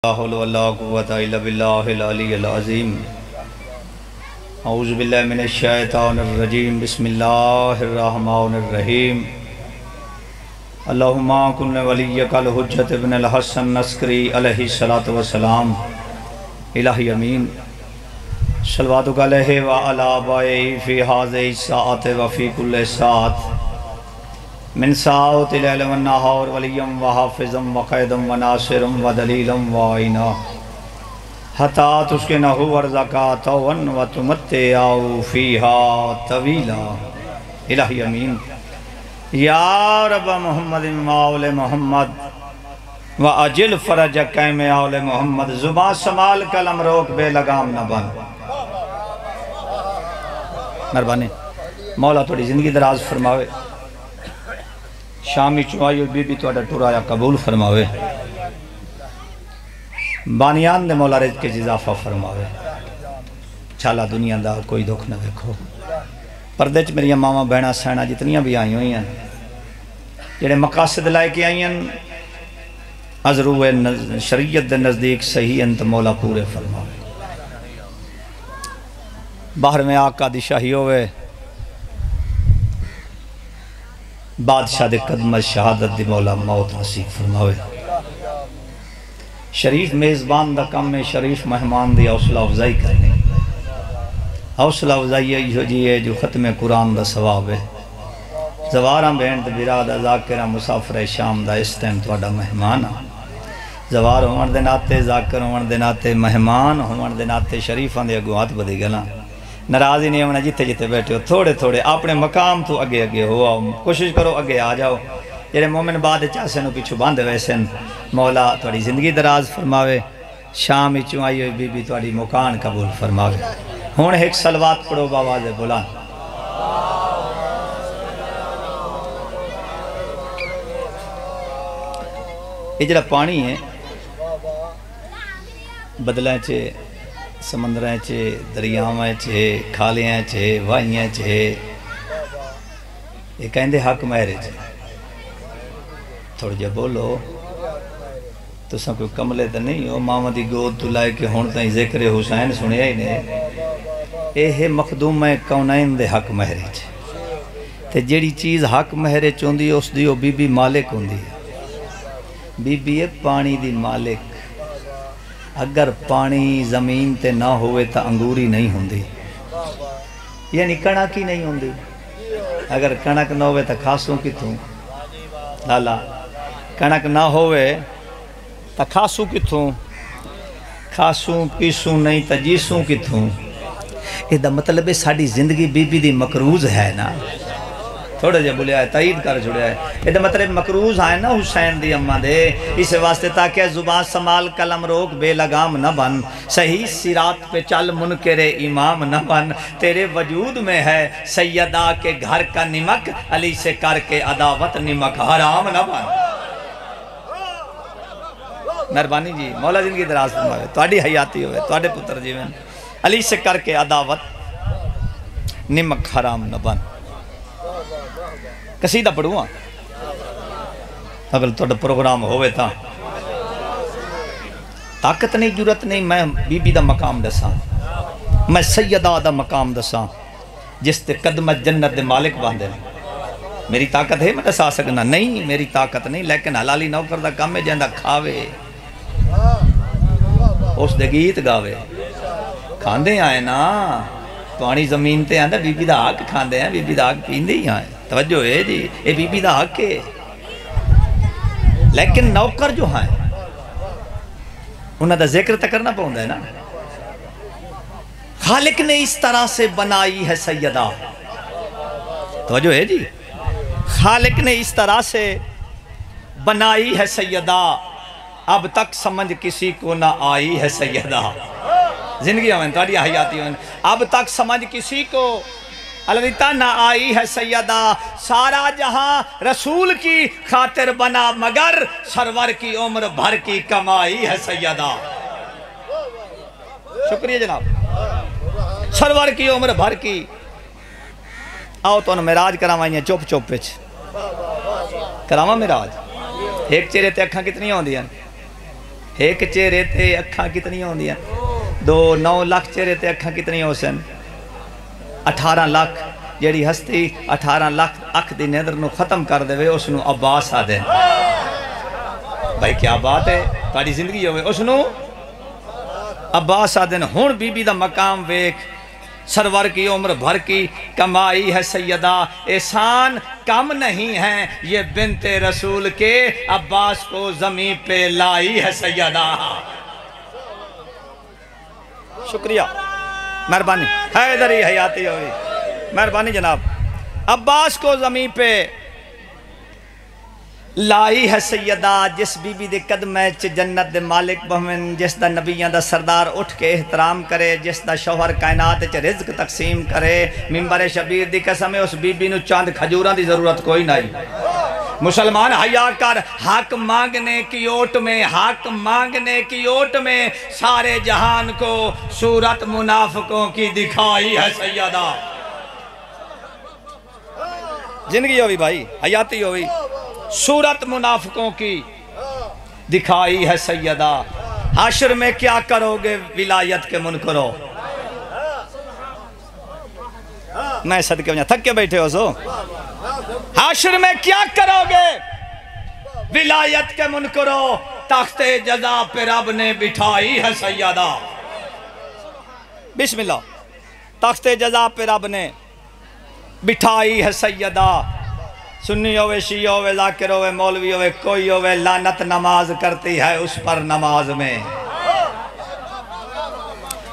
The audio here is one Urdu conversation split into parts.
لا حول ولا قوة الا باللہ العلی العظیم اعوذ باللہ من الشیطان الرجیم بسم اللہ الرحمن الرحیم اللہم کن ولیک الحجت ابن الحسن نسکری علیہ السلام الہی امین صلواتک علیہ وعلا آبائہ فی حاضر الساعت وفی کل ساعت من ساعت لیل و نہار ولیم و حافظم و قیدم و ناصرم و دلیلم و آئینہ حتی تسکنہو ورزکاتو و تمتعو فیہا طویلا الہی امین یا رب محمد ماول محمد و اجل فرج قیم آول محمد زبان سمال کلم روک بے لگام نہ بن مربانی مولا تھوڑی زندگی دراز فرماوے شامی چوائی بی بی تو ٹورایا قبول فرماوے بانیان دے مولا رزق کے اضافہ فرماوے چھالا دنیا دا کوئی دکھ نہ دیکھو پردے چ میری ماما بہنا سہنا جتنیاں بھی آئی ہوئی ہیں جڑے مقاصد لائے کے آئی ہیں ازرو شریعت دے نزدیک صحیح انت مولا پورے فرماوے باہر میں آقا دی شاہی ہوئے بادشاہ دے قدمت شہادت دی مولا موت نصیب فرماوے شریف میزبان دا کم میں شریف مہمان دی حوصلہ افزائی کرنے حوصلہ افزائی یہ جی ہے جو ختم قرآن دا ثواب ہے زواراں بہن تے برادہ ذاکرہ مسافر شام دا اس ٹائم تواڈا مہمان زوار ہون دے ناتے ذاکر ہون دے ناتے مہمان ہون دے ناتے شریفاں دے اگوں ہاتھ بدی گلا ناراض ہی نہیں ہونا جتے جتے بیٹھے ہو تھوڑے تھوڑے اپنے مقام تو اگے اگے ہو آؤ کوشش کرو اگے آ جاؤ جڑے مومن بعد چاسے نو پیچھو باندھ ویسن مولا تھوڑی زندگی دراز فرماوے شام چوں آئی ہوئی بی بی تھوڑی مکان قبول فرماوے ہون ایک صلوات پڑھو باواز بلان یہ جڑا پانی ہے بدلیں چے سمندریں چے دریاویں چے کھالیاں چے وائیاں چے یہ کہندے حق مہرے چے تھوڑا جا بولو تو سن کوئی کملے تا نہیں ہو ماما دی گود تو لائے کہ ہون تائیں ذکر حسین سنیا ہی نہیں اے ہے مخدوم میں کونین دے حق مہرے چے تے جیڑی چیز حق مہرے چوندی اس دیو بی بی مالک ہوندی بی بی پانی دی مالک اگر پانی زمین تے نہ ہوئے تا انگوری نہیں ہوندی یعنی کنک ہی نہیں ہوندی اگر کنک نہ ہوئے تا کھاسوں کی تھوں لالا کنک نہ ہوئے تا کھاسوں کی تھوں کھاسوں پیسوں نہیں تا جیسوں کی تھوں یہ دا مطلب ہے ساڑھی زندگی بی بی دی مکروز ہے نا تھوڑا جا بولیا ہے تائید کر چھوڑیا ہے یہ دا مطلب مکروز آئے نا حسین دی اممہ دے اس واسطے تاکہ زبان سمال کلم روک بے لگام نہ بن صحیح سرات پہ چل منکر امام نہ بن تیرے وجود میں ہے سیدہ کے گھر کا نمک علی سے کر کے عداوت نمک حرام نہ بن مہربانی جی مولا زندگی دراز فرمائے تواڈی حیاتی ہوئے تواڈے پتر جیون علی سے کر کے عداوت نمک حرام نہ بن قصیدہ پڑھوں اگر توڑا پروگرام ہوئے تھا طاقت نہیں جرت نہیں میں بی بی دا مقام دساں میں سیدہ دا مقام دساں جس تے قدمت جنت دے مالک باندھے میری طاقت ہے میں دسا سکنا نہیں میری طاقت نہیں لیکن حلالی نوکر دا کام ہے جہاں دا کھاوے اس دے گیت گاوے کھاندے آئے نا پانی زمین تے آندہ بی بی دا آگ کھاندے ہیں بی بی دا آگ پیندے ہی آئے توجہ ہے جی اے بی بی دا حق ہے لیکن نوکر جو ہیں انہاں دا ذکر تک کرنا پاؤں ہے نا خالق نے اس طرح سے بنائی ہے سیدہ توجہ ہے جی خالق نے اس طرح سے بنائی ہے سیدہ اب تک سمجھ کسی کو نہ آئی ہے سیدہ زندگی ہمیں تاڑی حیاتی ہوئے اب تک سمجھ کسی کو البتہ نہ آئی ہے سیدہ سارا جہاں رسول کی خاطر بنا مگر سرور کی عمر بھر کی کمائی ہے سیدہ شکریہ جناب سرور کی عمر بھر کی آؤ تو انہوں میراج کراوائیں چوپ چوپ پچ کراوائیں میراج ایک چہرے تے اکھاں کتنی ہوں دیا ایک چہرے تے اکھاں کتنی ہوں دیا 9 لاکھ چہرے تے اکھاں کتنی ہو سن 18 لاکھ جیڑی ہستی 18 لاکھ اکھ دی نیندر نو ختم کر دے اس نو عباس آ دے بھائی کیا بات ہے تاری زندگی ہوئے اس نو عباس آ دن ہون بی بی دا مقام ویک سرور کی عمر بھر کی کمائی ہے سیدہ احسان کم نہیں ہے یہ بنت رسول کے عباس کو زمین پہ لائی ہے سیدہ شکریہ مہربانی حیدری حیاتی ہوئی مہربانی جناب عباس کو زمین پہ لائی ہے سیدہ جس بی بی دے قدمے چ جنت دے مالک بہمن جس دا نبیان دا سردار اٹھ کے احترام کرے جس دا شوہر کائنات چ رزق تقسیم کرے ممبر شبیر دی قسم ہے اس بی بی نو چاند کھجوراں دی ضرورت کوئی نہیں مسلمان حیا کر حق مانگنے کی اوٹ میں حق مانگنے کی اوٹ میں سارے جہان کو صورت منافقوں کی دکھائی ہے سیدہ زندگی ہوئی بھائی حیاتی ہوئی صورت منافقوں کی دکھائی ہے سیدہ حشر میں کیا کرو گے ولایت کے منکرو میں صدقے بجھا تھک کے بیٹھے ہو سو حشر میں کیا کرو گے ولایت کے منکرو تخت جزا پہ رب نے بٹھائی ہے سیدہ بسم اللہ تخت جزا پہ رب نے بٹھائی ہے سیدہ سنی ہوئے شیعہ ہوئے ذاکر ہوئے مولوی ہوئے کوئی ہوئے لعنت نماز کرتی ہے اس پر نماز میں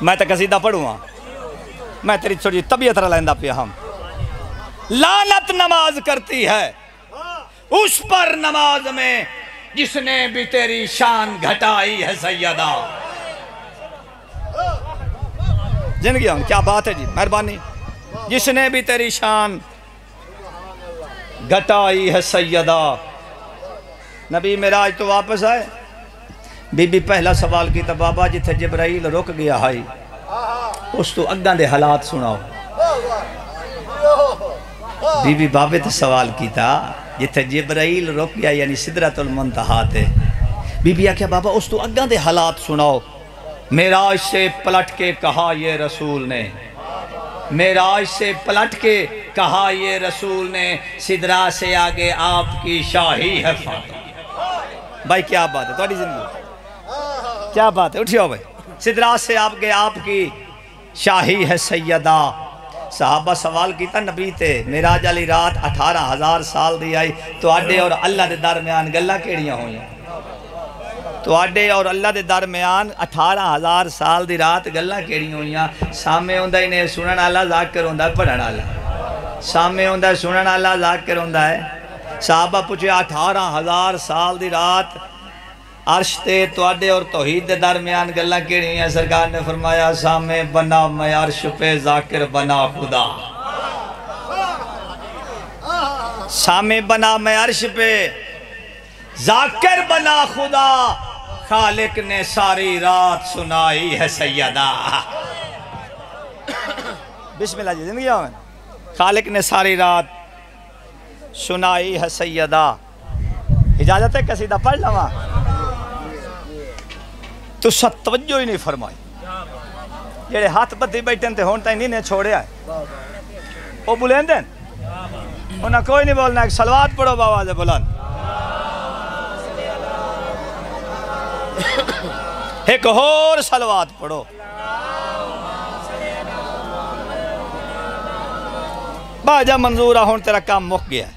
میں تو قصیدہ پڑھوں ہاں میں تیری چھوڑی طبیعت رلیندہ پہ ہم لعنت نماز کرتی ہے اس پر نماز میں جس نے بھی تیری شان گھٹائی ہے سیدہ زندگی ہم کیا بات ہے جی مہربانی جس نے بھی تیری شان گھٹائی ہے سیدہ نبی معراج تو واپس آئے بی بی پہلا سوال کی تا بابا جتھے جبرائیل رک گیا ہائی اس تو اگاں دے حالات سناؤ بی بی بابے تے سوال کی تا جتھے جبرائیل رک گیا یعنی سدرۃ المنتہا تے بی بی آکھیا بابا اس تو اگاں دے حالات سناؤ معراج سے پلٹ کے کہا یہ رسول نے معراج سے پلٹ کے کہا یہ رسول نے سدرہ سے آگے آپ کی شاہی ہے فاطمہ بھائی کیا بات ہے تھوڑی زندگی کیا بات ہے اٹھیو بھائی سدرہ سے آگے آپ کی شاہی ہے سیدہ صحابہ سوال کیتا نبی تے معراج علی رات 18,000 سال دی آئی تو آڈے اور اللہ دے درمیان گلہ کیڑیاں ہوئیں تو آڈے اور اللہ دے درمیان 18,000 سال دی رات گلہ کیڑی ہوئیاں سامنے ہوندہ انہیں سنن اللہ ذاکر ہوندہ پڑھن اللہ سامنے ہوندہ سنن اللہ ذاکر ہوندہ ہے صحابہ پوچھے 18,000 سال دی رات عرش تے تو آڈے اور توحید دے درمیان گلہ کیڑی ہوئیاں سرکار نے فرمایا سامنے بنا میں عرش پہ ذاکر بنا خدا سامنے بنا میں عرش پہ ذاکر بنا خدا خالق نے ساری رات سنائی ہے سیدہ بسم اللہ جی زندگی آمین خالق نے ساری رات سنائی ہے سیدہ اجازت ہے قصیدہ پڑھ لوا تو ست توجہ ہی نہیں فرمائی جیڑے ہاتھ بدھی بیٹھیں تھے ہونٹا ہی نہیں چھوڑے آئے وہ بلین دیں انہاں کوئی نہیں بولنا ایک صلوات پڑھو باواز بلند ایک اور صلوات پڑھو باجا منظورہ ہون تیرا کام مک گیا ہے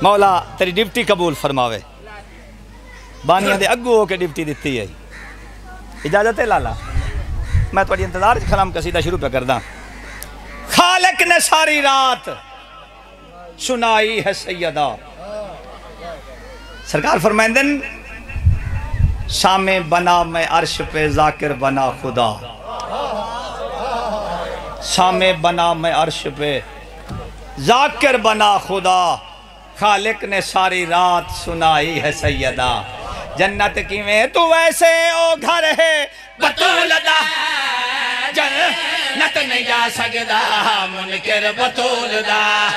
مولا تیری ڈیوٹی قبول فرماوے بانیاں دے اگو ہو کے ڈیوٹی دیتی ہے اجازت ہے لالا میں تھوڑی انتظار کلام قصیدہ شروع پہ کردہ خالق نے ساری رات سنائی ہے سیدہ سرکار فرمائندن سامنے بنا میں عرش پہ ذاکر بنا خدا سامنے بنا میں عرش پہ ذاکر بنا خدا خالق نے ساری رات سنائی ہے سیدہ جنت کی میں تو ویسے او گھر ہے بطول دا جنت نہیں جا سکتا منکر بطول دا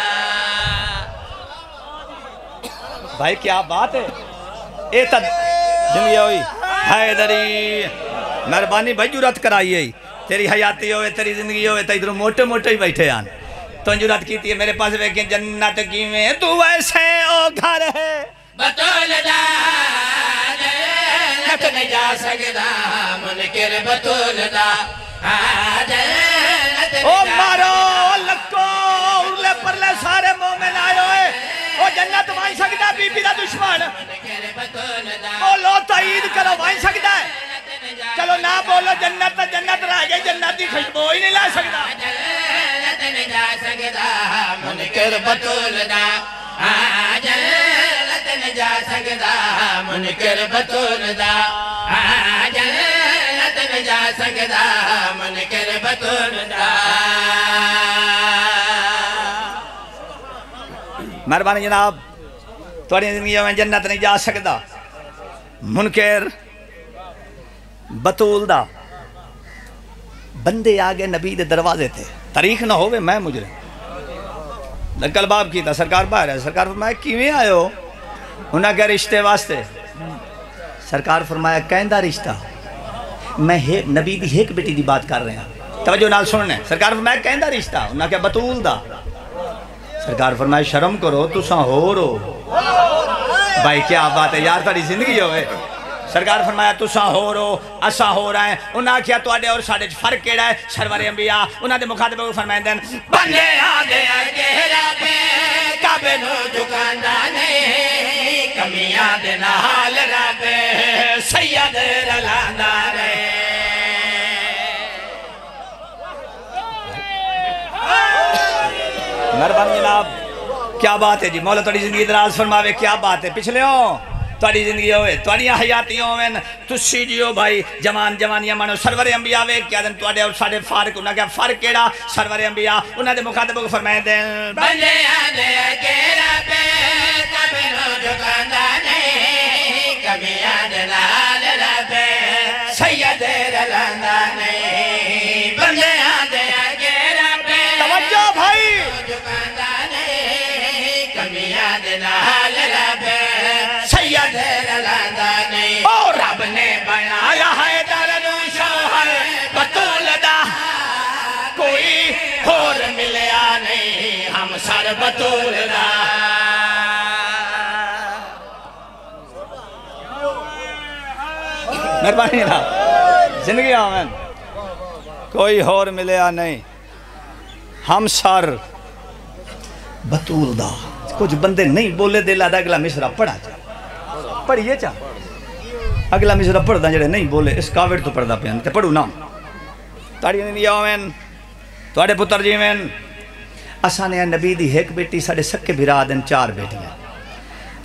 بھائی کیا بات ہے زندگی ہوئی حیدری مہربانی بھائی جرات کرائی ہے تیری حیاتی ہوئے تیری زندگی ہوئے تو ادھر موٹے موٹے ہی بیٹھے آن تو جرات کی تھی میرے پاس ویکھیں جنت کی میں تو ویسے او گھر ہے بطول دا جنت نہیں جا سکتا منکر بطول دا جنت او مارو لکو ارلے پرلے سارے مومن آئے ہوئے او جنت وائن سکتا بی بی دا دشمن بولو تعید کرو وائن سکتا ہے چلو نہ بولو جنت جنت رہ گئی جنت دی خوشبو ہی نہیں لا سکتا جنت نہیں جا سکتا منکر بطول دا جنت نہیں جا سکتا منکر بطول دا جنت نہیں جا سکتا منکر بطول دا مہربانی جناب تھوڑی زندگی میں جنت نہیں جا سکتا منکر بطول دا بندے آگے نبی دے دروازے تھے تاریخ نہ ہوئے میں مجرم لکل باب کی تھا سرکار باہر ہے سرکار فرمایا کیویں آئے ہو انہاں کے رشتے واسطے سرکار فرمایا کہندہ رشتہ میں نبی دی ایک بیٹی دی بات کر رہے ہیں توجہ نال سننے سرکار فرمایا کہندہ رشتہ انہاں کے بطول دا سرکار فرمایا شرم کرو تساں ہو رو بھائی کیا بات ہے یار تاری زندگی ہوئے سرکار فرمایا تساں ہو رو اساں ہو رہے ہیں انہاں کیا تو آڈے اور ساڑے فرق کیڑا ہے سرور انبیاء انہاں دے مخاطب کو فرمائیں دیں بندے آدھے گہرا پہ کعبے نو جھکاندہ نہیں کمیاں دے نال رابے سید رلاندہ رہے مہربانی جناب کیا بات ہے جی مولا تھوڑی زندگی دراز فرماوے کیا بات ہے پچھلے ہوں تھوڑی زندگی ہوئے تھوڑیاں حیاتیوں میں تسی جیو بھائی جوانیاں مانو سرور انبیاء وے کیا دن تھوڑے اور ساڑے فارق انہاں کیا فرق کیڑا سرور انبیاء انہاں دے مخاطبوں کو فرمائیں دیں بندے آدھے گہرا پہ کعبے نو جھکاندہ نہیں کمیاں دے نال رابے سید رلاندہ نہیں بندے آدھے گہرا پہ توجہ بھائی جھکاندہ نہیں کمیاں دے نال رابے سید رلاندہ نہیں اور رب نے بنایا ہے درنو شوہر بطول دا کوئی اور ملیا نہیں ہم سر بطول دا مہربانی جناب زندگی آمین کوئی اور ملیا نہیں ہم سر بطول دا کچھ بندے نہیں بولے دل آدھا اگلا مصرہ پڑھا جا پڑھئے چاہ اگلا مصرہ پڑھ دا جڑے نہیں بولے اس کاوڑ تو پڑھ دا پیان تے پڑھو نا تاڑی نہیں آمین توڑے پتر جی میں اساں نے نبی دی ایک بیٹی ساڑے سکے بھرا دن 4 بیٹیاں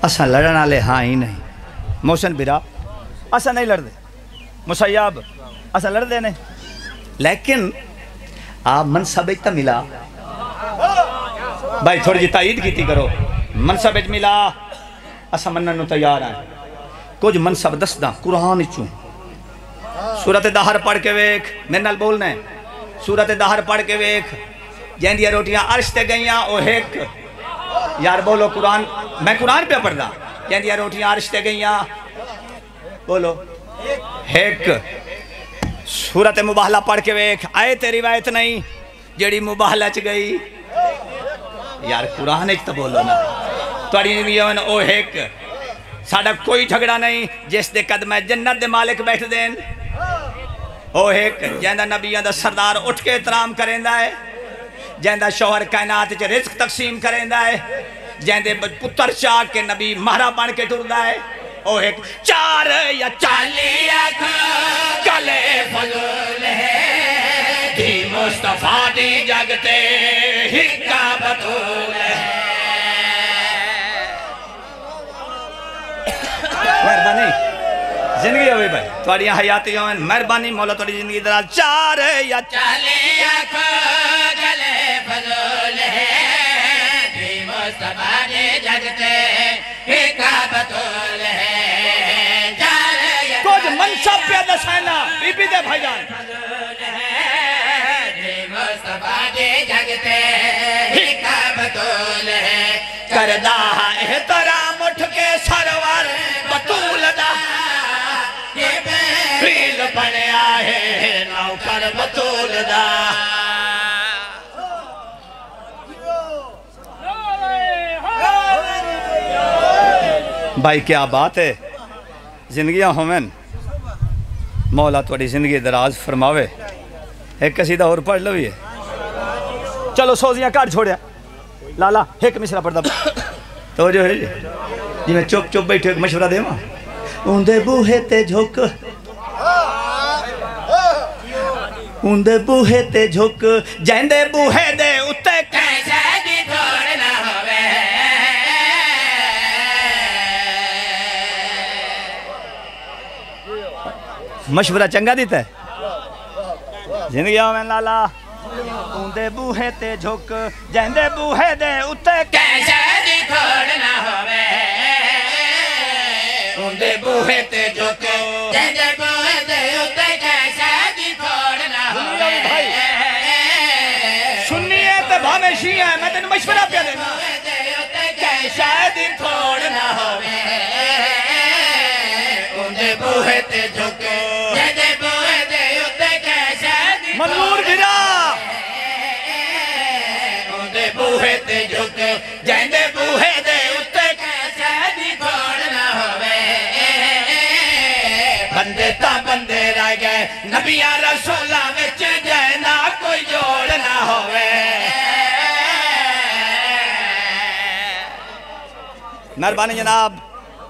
اساں لڑنا لے ہاں ہی نہیں محسن بھرا اساں نہیں لڑ دے مسیاب اساں لڑ دے نہیں لیکن آپ منصب اجتا ملا بھائی تھوڑی جی تائید کیتی کرو منصب اج ملا اساں مننو تیار ہیں کچھ منصب دستاں قرآن چوں سورت دہر پڑھ کے ویک میرے نال بولنا ہے سورت دہر پڑھ کے ویک جہندیاں روٹیاں عرش تے گئیاں او ایک یار بولو قرآن میں قرآن پہ پڑھ دا جہندیاں روٹیاں عرش تے گئیاں بولو ایک سورت مباہلہ پڑھ کے ویک آئے تے روایت نہیں جڑی مباہلہ چ گئی یار قرآن ایک تو بولو نا توڑی نمیوں او ایک ساڑھا کوئی جھگڑا نہیں جس دے قدمہ جنت دے مالک بیٹھ دین او ایک جہندہ نبیان دا سردار اٹھ کے احترام کریں دا ہے جہندہ شوہر کائنات چے رزق تقسیم کریں دا ہے جہندے پتر چاک کے نبی مہرہ بان کے ٹر دا ہے او ایک 4 یا 40 گلے فضول ہے دی مصطفیٰ دی جگتے ہکا بطول ہے مہربانی زندگی ہوئی بھائی توڑیاں حیاتی ہوئیں مہربانی مولا توڑی زندگی دراز 4 یا 40 گلے فضول ہے دی مصطفیٰ دی جگتے ہکا بطول ہے کچھ منصب پہ دسائنا بی بی دے بھائی جان مصطفیٰ دے جگتے ہکا بطول ہے کردہ احترام اٹھ کے سرور بطول دا بنیا ہے نوکر بطول دا بھائی کیا بات ہے زندگیاں ہومن مولا تھوڑی زندگی دراز فرماوے ایک قصیدہ اور پڑھ لو یہ چلو سوزیاں کاٹ چھوڑیا لالا ایک مصرع پڑھ دا تو جو ہے جی میں چپ چپ بیٹھے ایک مشورہ دے ماں اندے بوہے تے جھوک اندے بوہے تے جھوک جائندے بوہے دے اتے کیسے دی تھوڑ نہ ہوئے مشورہ چنگا دیتا ہے زندگیوں میں لالا اندے بوہے تے جھوک جائندے بوہے دے اتے کیسے دی تھوڑ نہ ہوئے اندے بوہے تے جھوک جائندے بوہے دے اتے کیسے دی تھوڑ نہ ہوئے سنیے تے بھامے شیعہ میں تین مشورہ پیا دینا کیسے دی تھوڑ نہ ہوئے اندے بوہے تے جھوک جائندے بوہے دے اتے کیسے دی منور گرا اندے بوہے تے جھوک جائندے بوہے دے اتے کیسے دی تھوڑ نہ ہوئے بندے تا بندے رہ گئے نبیاں رسولاں وچ جائے نہ کوئی جوڑ نہ ہوئے مہربانی جناب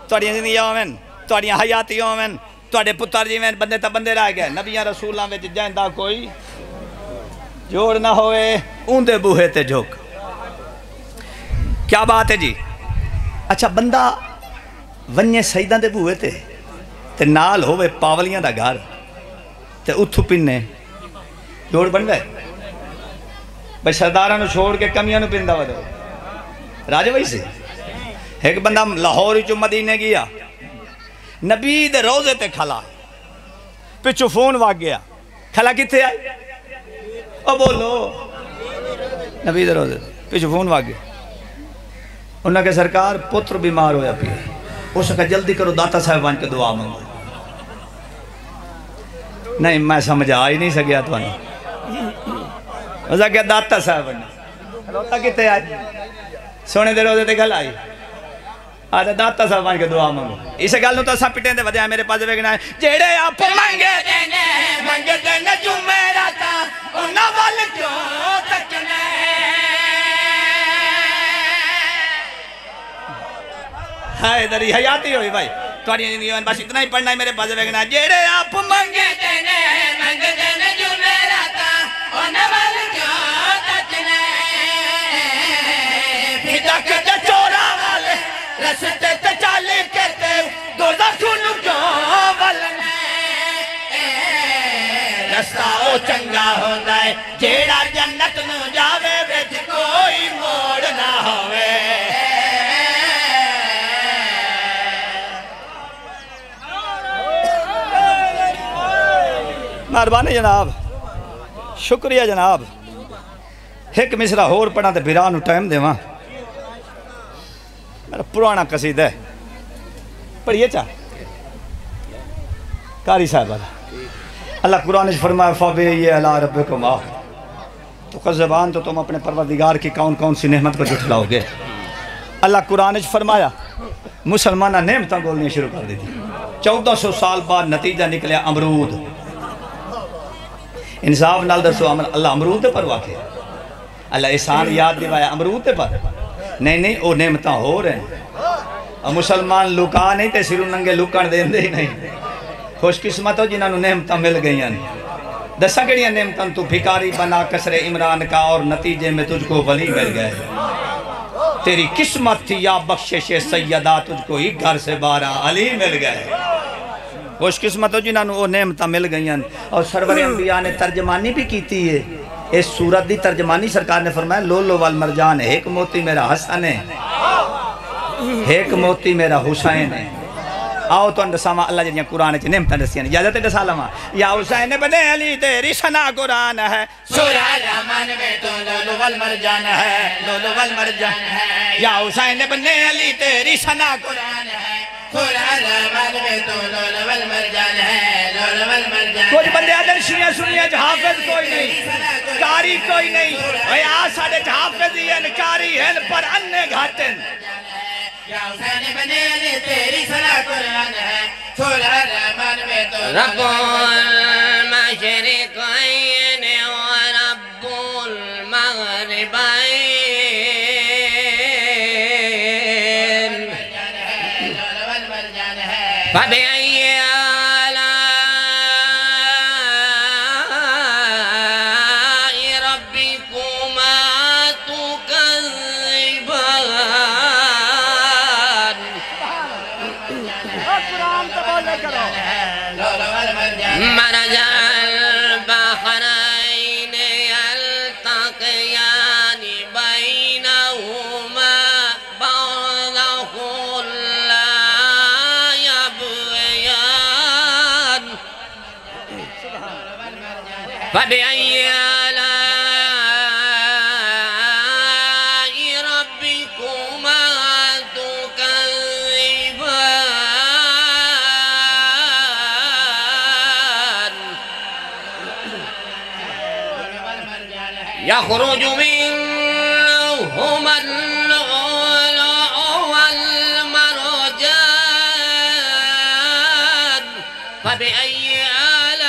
توڑیاں زندگیوں میں توڑیاں حیاتیوں میں توڑے پتر جی میں بندے تا بندے رہ گئے نبیاں رسولاں وچ جائندہ کوئی جوڑ نہ ہوئے اوندے بوہے تے جھوک کیا بات ہے جی اچھا بندہ ونیے سیدان دے بوہے تے نال ہوئے پاولیاں دا گھر تے اتھو پننے جوڑ بن گئے بھئی سردارانو چھوڑ کے کمیاں نو پندہ ہوا دو راجہ بھائی سے ایک بندہ لاہوری چو مدینے گیا نبی دے روزے تے کھلا پچھو فون واگ گیا کھلا کتے آئی او بولو نبی دے روزے پچھو فون واگ گیا انہوں نے سرکار پتر بیمار ہویا پی اس کا جلدی کرو داتا صاحب بان کے دعا مانگو نہیں میں سمجھا ہی نہیں سکیا تو انہوں نے داتا صاحب بان روتا کتے آئی سونے دے روزے تے کھلا آئی آدھا داتا صاحب بان کے دعا مانگو اسے گل نو تو سب پٹیں دے ودیا میرے پاس ویگنا ہے جیڑے آپ منگے دینے جمعراتا انہاں وال کیوں تکنے ہائے دری حیاتی ہوئی بھائی توڑی زندگی بس اتنا ہی پڑھنا ہے میرے پاس ویگنا ہے جیڑے آپ منگے دینے جمعراتا انہاں وال کیوں تکنے پھدک دے چورا والے رستے تے چالے کہتے دوزہ کھنو کیوں والنے رستہ او چنگا ہوندہ ہے جیڑا جنت نو جاوے ویچ کوئی موڑ نہ ہوئے مہربانی جناب شکریہ جناب ایک مصرع ہور پڑھا تے بھیرانو ٹائم دے وہاں میرا پرانا قصیدہ ہے پڑھئے چاہ قاری صاحب اللہ قرآن فرمایا فَبِئِيَ عَلَىٰ رَبِّكُمْ آہ تو قذبان تو تم اپنے پروردگار کی کون کون سی نعمت کو جھٹلاؤ گے اللہ قرآن فرمایا مسلمانہ نعمتاں گولنی شروع کر دی تھی 1400 سال بعد نتیجہ نکلیا امرود انصاف نال دسو اللہ امرود پر واقع اللہ احسان یاد دیوایا امرود پر نہیں او نعمتاں ہو رہے ہیں اور مسلمان لکا نہیں تے سرو ننگے لکان دیں دے ہی نہیں خوش قسمت ہو جنہاں نو نعمتاں مل گئی ہیں دسا کڑیاں نعمتاں تو بھکاری بنا کسر عمران کا اور نتیجے میں تجھ کو ولی مل گئے تیری قسمت تھی یا بخشش سیدہ تجھ کو ہی گھر سے بارہ علی مل گئے خوش قسمت ہو جنہاں نو نعمتاں مل گئی ہیں اور سرور انبیاء نے ترجمانی بھی کیتی ہے اس سورت دی ترجمانی سرکار نے فرمایا لولو والمرجان ایک موتی میرا حسن ہے ایک موتی میرا حسین ہے آؤ تو اندسامہ اللہ جنہاں قرآن چی نعمتاں دسیاں اجازت دسا لما یا حسین بنے علی تیری سنا قرآن ہے سورہ رحمان میں تو لولو والمرجان ہے لولو والمرجان ہے یا حسین بنے علی تیری سنا قرآن ہے سورہ رحمان میں تو لولو والمرجان ہے لولو کچھ بندے آدھر شیعہ سنیہ حافظ کوئی نہیں، کاری کوئی نہیں، اے آساڑے حافظ ہیں، کاری ہیں، پر اننے گھاٹن یا حسین ابن علی تیری صلاح قرآن ہے، چھوڑا رحمان میں تو رب المشرقین و رب المغربین فبأي آلاء ربكما تكذبان مرج البحرين يلتقيان بينهما برزخ لا يبغيان فبأي آلاء ربكما تكذبان يخرج منهما اللؤلؤ والمرجان فبأي آلاء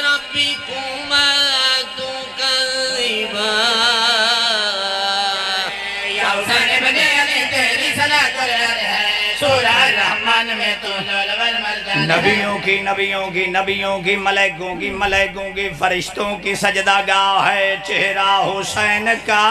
ربكما تكذبان يا حسين ابن علی تیری صلاح قرآن ہے، سورہ الرحمن میں تو نبیوں کی ملائکوں کی فرشتوں کی سجدہ گاہ ہے چہرہ حسین کا،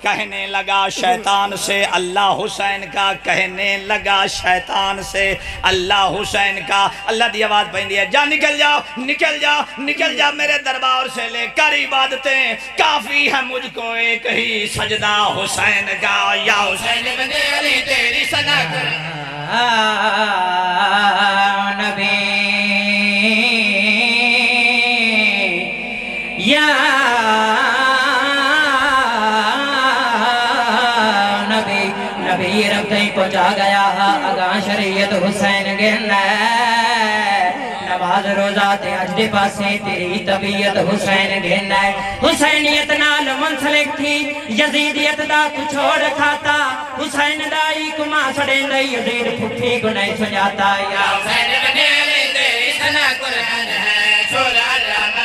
کہنے لگا شیطان سے اللہ حسین کا، کہنے لگا شیطان سے اللہ حسین کا، اللہ دی آواز پہندی ہے جا نکل جاؤ نکل جاؤ نکل جاؤ میرے دربار سے لے کر عبادتیں، کافی ہے مجھ کو ایک ہی سجدہ حسین کا، یا حسین ابن علی تیری صلاح قرآن نبی یا نبی رب تئی پہنچا گیا اگاں شریعت حسین گرنا نماز روزہ تے اج دے پاسے تیری طبیعت حسین گرنا حسینیت نال منسلک تھی یزیدیت دا تو چھوڑ کھاتا حسین دائی کما سڑے دائی یزید پھٹھی کو نہیں سجاتا یا حسین ابن علی تیری صلاح قرآن ہے، سورہ الرحمن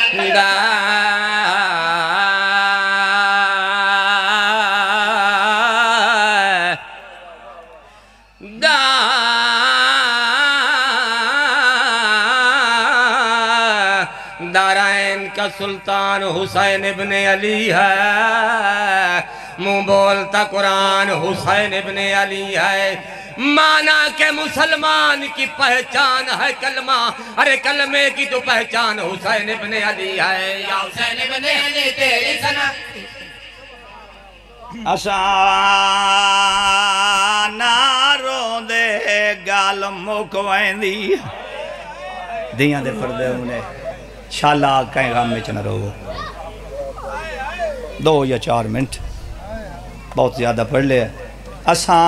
دارائن کا سلطان حسین ابن علی ہے، منہ بولتا قرآن حسین ابن علی ہے، مانا کہ مسلمان کی پہچان ہے کلمہ، ارے کلمے کی تو پہچان حسین ابن علی ہے، یا حسین ابن علی تیری صلاح اسانا روندے گال مکوائندی دیاں دے پردے انہیں شالا کہیں غام میں چنہ رہو 2 یا 4 منٹ بہت زیادہ پڑھ لے اساں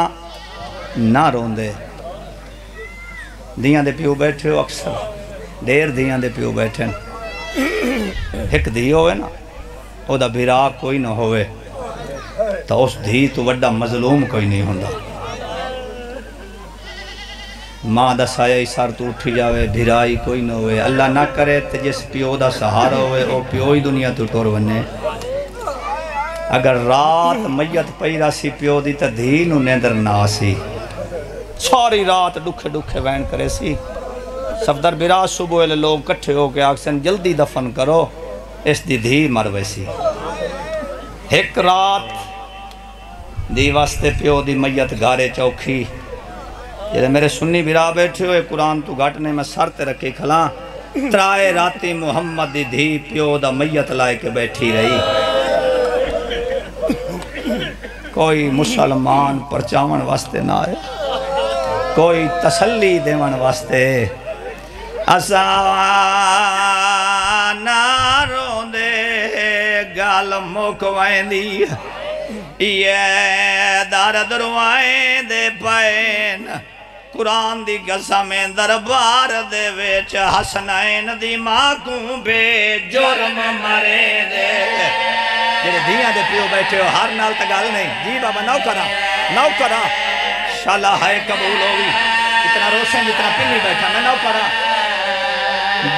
نہ روندے دیاں دے پیو بیٹھے ہو اکثر دیر دیاں دے پیو بیٹھے ایک دی ہوئے نا او دا بھیرا کوئی نہ ہوئے تو اس دھی تو وڈا مظلوم کوئی نہیں ہوندہ ماں دا سایہ سار تو اٹھی جاوے بھیرائی کوئی نہ ہوئے اللہ نہ کرے تے جس پیو دا سہارا ہوئے او پیو ہی دنیا تو ٹور بنے اگر رات میت پیرا سی پیو دی تا دھینو نیندر نہ آسی ساری رات ڈکھے وین کرے سی صفدر بیراج صبح لے لوگ کٹھے ہو کے آکسن جلدی دفن کرو اس دی دھی مروے سی ایک رات دی واسطے پیو دی میت گارے چوکھی یہ میرے سنی بیرا بیٹھے ہوئے قرآن تو گھٹنے میں سر تے رکھے کھلاں ترائے راتی محمد دی دھی پیو دا میت لائے کے بیٹھی رہی کوئی مسلمان پرچاون واسطے نہ آئے کوئی تسلی دیون واسطے اسانا روندے گال مکوائیں دی یہ دار دروائیں دے پائن قرآن دی قسم دربار دے ویچ حسنین دی ماں کو بے جرم مرے دے جیرے دیاں دے پیو بیٹھے ہو ہر نال تگال نہیں جی بابا نو کرا شالا ہے قبول ہوگی اتنا روشن جتنا پنی بیٹھا میں نو کرا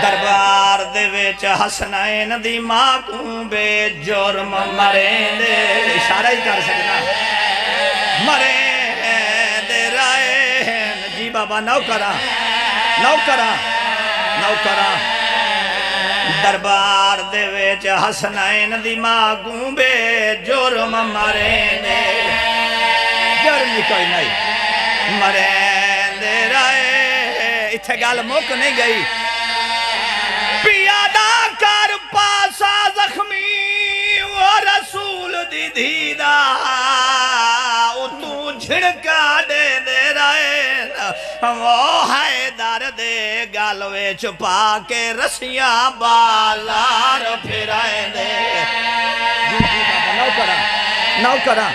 دربار دے ویچ حسنین دی ماں کو بے جرم مرے دے اشارہ ہی کر سکنا مرے دے رائے جی بابا نو کرا دربار دے ویچ حسنین دی ماں کو بے جرم مرے دے جرم کوئی نہیں مرے دے رائے اتھے گال موک نہیں گئی پیادہ کر پاسا زخمی وہ رسول دی دیدہ تو جھڑکا دے رائے وہ حیدر دے گالوے چھپا کے رسیاں بالار پھرائے دے نو کرا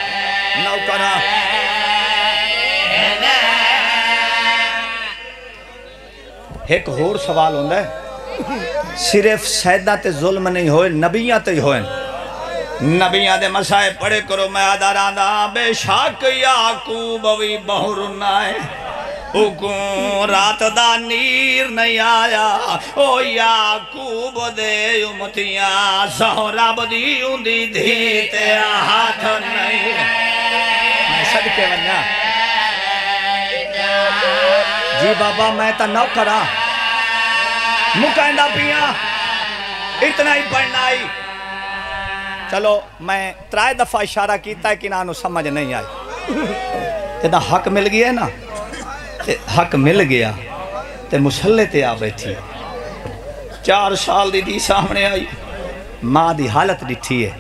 ایک اور سوال ہوندہ ہے صرف سیدہ تے ظلم نہیں ہوئے نبیاں تے ہوئے نبیاں دے مسائے پڑھے کرو میں آدھاران دا بے شاک یعقوب وی بہرنائے حکم رات دا نیر نہیں آیا او یعقوب دے امتیاں سہراب دی اندی دھیتے ہاتھ نہیں میں صدقے ونیا جی بابا میں تا نو کرا مکائندہ پیاں اتنا ہی پڑھنا ہی چلو میں ترائے دفعہ اشارہ کیتا ہے کہ نانو سمجھ نہیں آئی تیدہ حق مل گیا ہے نا حق مل گیا تے مسلح تے آ بیٹھی 4 سال دی سامنے آئی ماں دی حالت ڈٹھی ہے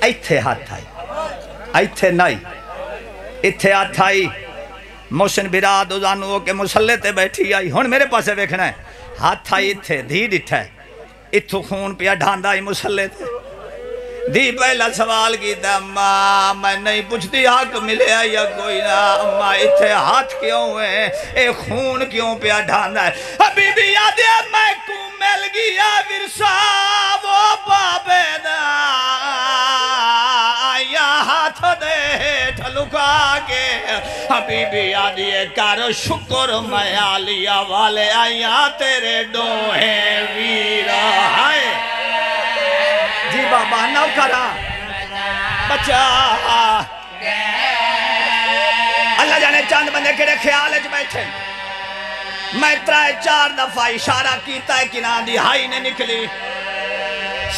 ایتھے ہاتھ آئی ایتھے نہیں ایتھے ہاتھ آئی موشن براد ازانو ہو کے مسلح تے بیٹھی آئی ہون میرے پاسے بیکھنا ہے ہاتھ آئی ایتھے دھی ڈٹھا ہے اتھو خون پیا ڈھاندہ آئی مسلح تے دی پہلا سوال کی تھا اماں میں نہیں پوچھتی حق ملے یا کوئی نہ اماں اتھے ہاتھ کیوں ہیں اے خون کیوں پیا ڈھاندہ ہے ابھی بھی یاد ہے میں کو مل گیا ورسا وہ بابے دا یا ہاتھ دے ٹھلکا کے ابھی بھی یاد ہے کر شکر میں آلیا والے آیا تیرے ڈوہے ویرہ ہائے جی بابا نو کرا بچہ اللہ جانے چاند بندے کڑے خیال اچ بیٹھے میں 3-4 دفعہ اشارہ کیتا ہے کہ نہ دی ہائی نے نکلی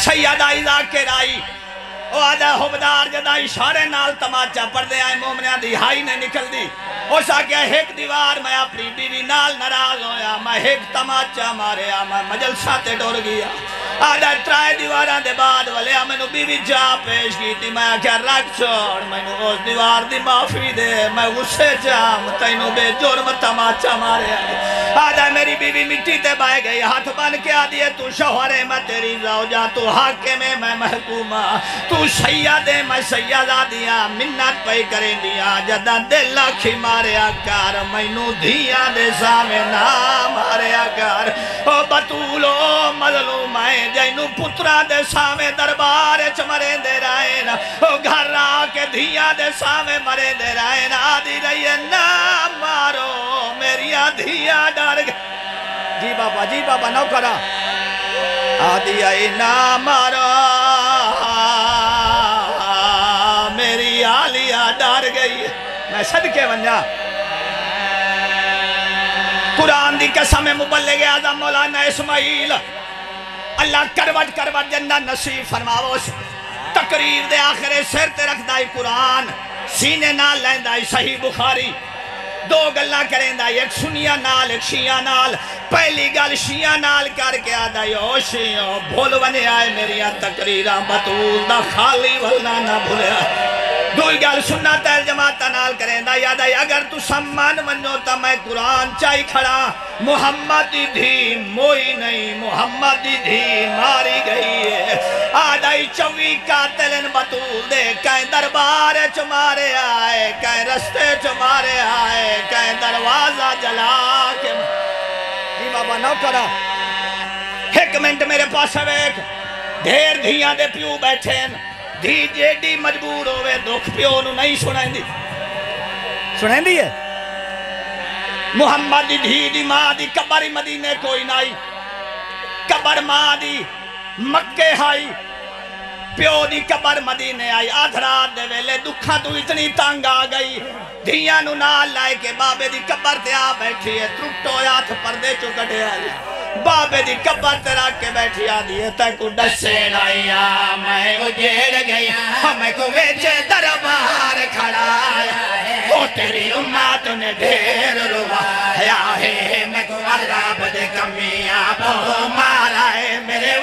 سیدہ ذاکر آئی او آدھا حبدار جدہ اشارے نال تماچا پڑھ دے آئے مومنیاں دی ہائی نے نکل دی اس آگیا ایک دیوار میں اپنی بیوی نال ناراض ہویا میں ایک تماچا مارے میں مجلسہ تے ڈور گیا آدھا 3 دیواراں دے بعد والے میں نو بیوی جا پیش کی تھی میں کیا رکھ چھوڑ میں نو اس دیوار دی معافی دے میں غصے جام تینو بے جرم تماچا مارے آدھا میری بیوی مٹی تے بائے گئی ہاتھ بن کے آدھیے تو شوہرے میں تیری زوجہ تو حاکم میں محکومہ تو سیدے میں سیدہ دیا منت پہ کریں دیا جدہ دل کھی مارے آکار میں نو دیا دے سامنے نام مارے آکار او بطولو مظلوم آئے جائنو پترہ دے سامنے دربار چمرے دے رائے نا او گھر را کے دھیا دے سامنے مرے دے رائے نا آدھی رہی ہے نا مارو میری دھیا ڈار گئے جی بابا نو کرا آدھی آئی نا مارو میری آلیہ ڈار گئی میں صدقے ونجا قرآن دی قسم مبلغ اعظم مولانا اسماعیل اللہ کروٹ جنہ نصیب فرماوش تقریر دے آخرے سر تے رکھ دائی قرآن سینے نال لین دائی صحیح بخاری 2 گلہ کریں دائی ایک سنیہ نال ایک شیعہ نال پہلی گل شیعہ نال کر کے آدھائی او شیعہ بھول بنے آئے میری تقریرہ بطول دا خالی والنا نہ بھولے آئے دوئی گل سننا تیل جماعتہ نال کریں دا یاد آئی اگر تو سمان منو تا میں قرآن چاہی کھڑا محمد دی دھی موئی نہیں محمد دی دھی ماری گئی ہے آدھائی 24 قاتلن بطول دے کہیں دربار چمارے آئے کہیں رستے چمارے آئے کہیں جلا کے جی بابا نہ کرا ایک منٹ میرے پاس ویک دھیر دھیاں دے پیو بیٹھے ہیں دھی جیڈی مجبور ہوئے دکھ پیو نو نہیں سنائیں دی ہے محمد دی دھی دی ماں دی قبر مدینے کوئی نائی قبر ماں دی مکے ہائی پیو دی قبر مدینے آئی آدھرات دے ویلے دکھاں تو اتنی تانگ آ گئی دھیاں نو نال لائے کے بابے دی قبر تے آ بیٹھی ہے ترٹو یاتھ پردے چو کٹے آئی بابے دی قبر تے رکھ کے بیٹھی آ دیئے تے کو ڈسے لایا میں اجیڑ گیا ہمیں کو ویچے دربار کھڑایا وہ تیری امت نے ڈھیر روایا ہے میں کو عذاب دے کمیاں بہو مارا ہے میرے